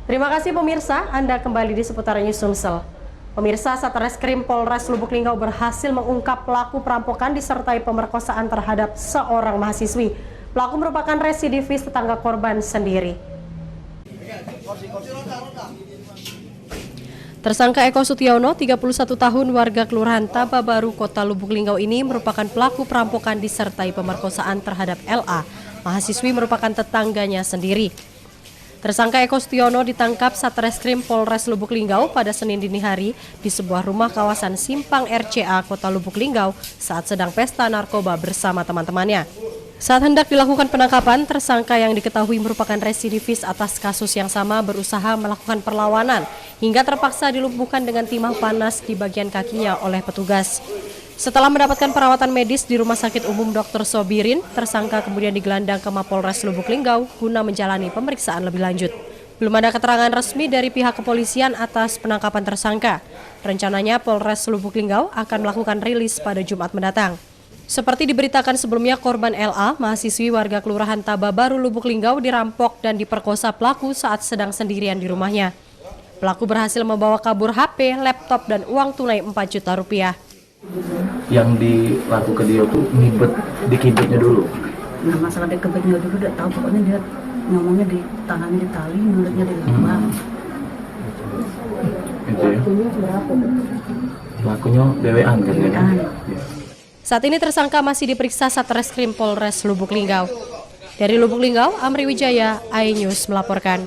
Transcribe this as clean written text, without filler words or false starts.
Terima kasih pemirsa, Anda kembali di Seputar News Sumsel. Pemirsa, Satreskrim Polres Lubuk Linggau berhasil mengungkap pelaku perampokan disertai pemerkosaan terhadap seorang mahasiswi. Pelaku merupakan residivis tetangga korban sendiri. Tersangka Eko Sutiono, 31 tahun, warga Kelurahan Tababaru, Kota Lubuk Linggau ini merupakan pelaku perampokan disertai pemerkosaan terhadap LA. Mahasiswi merupakan tetangganya sendiri. Tersangka Eko Sutiono ditangkap Satreskrim Polres Lubuk Linggau pada Senin dini hari di sebuah rumah kawasan Simpang RCA, Kota Lubuk Linggau saat sedang pesta narkoba bersama teman-temannya. Saat hendak dilakukan penangkapan, tersangka yang diketahui merupakan residivis atas kasus yang sama berusaha melakukan perlawanan hingga terpaksa dilumpuhkan dengan timah panas di bagian kakinya oleh petugas. Setelah mendapatkan perawatan medis di Rumah Sakit Umum Dr. Sobirin, tersangka kemudian digelandang ke Mapolres Lubuk Linggau guna menjalani pemeriksaan lebih lanjut. Belum ada keterangan resmi dari pihak kepolisian atas penangkapan tersangka. Rencananya Polres Lubuk Linggau akan melakukan rilis pada Jumat mendatang. Seperti diberitakan sebelumnya, korban LA, mahasiswi warga Kelurahan Tababaru, Lubuk Linggau, dirampok dan diperkosa pelaku saat sedang sendirian di rumahnya. Pelaku berhasil membawa kabur HP, laptop, dan uang tunai 4 juta rupiah. Yang dilakukan dia tuh ngibet di kibetnya dulu. Nah, masalah di kibetnya dulu udah tahu, pokoknya dia ngomongnya di tangannya di tali, mulutnya di lambang. Itu ya. Waktunya berapa? Pelakunya dewean kan ya? Saat ini tersangka masih diperiksa Satreskrim Polres Lubuk Linggau. Dari Lubuk Linggau, Amri Wijaya, iNews melaporkan.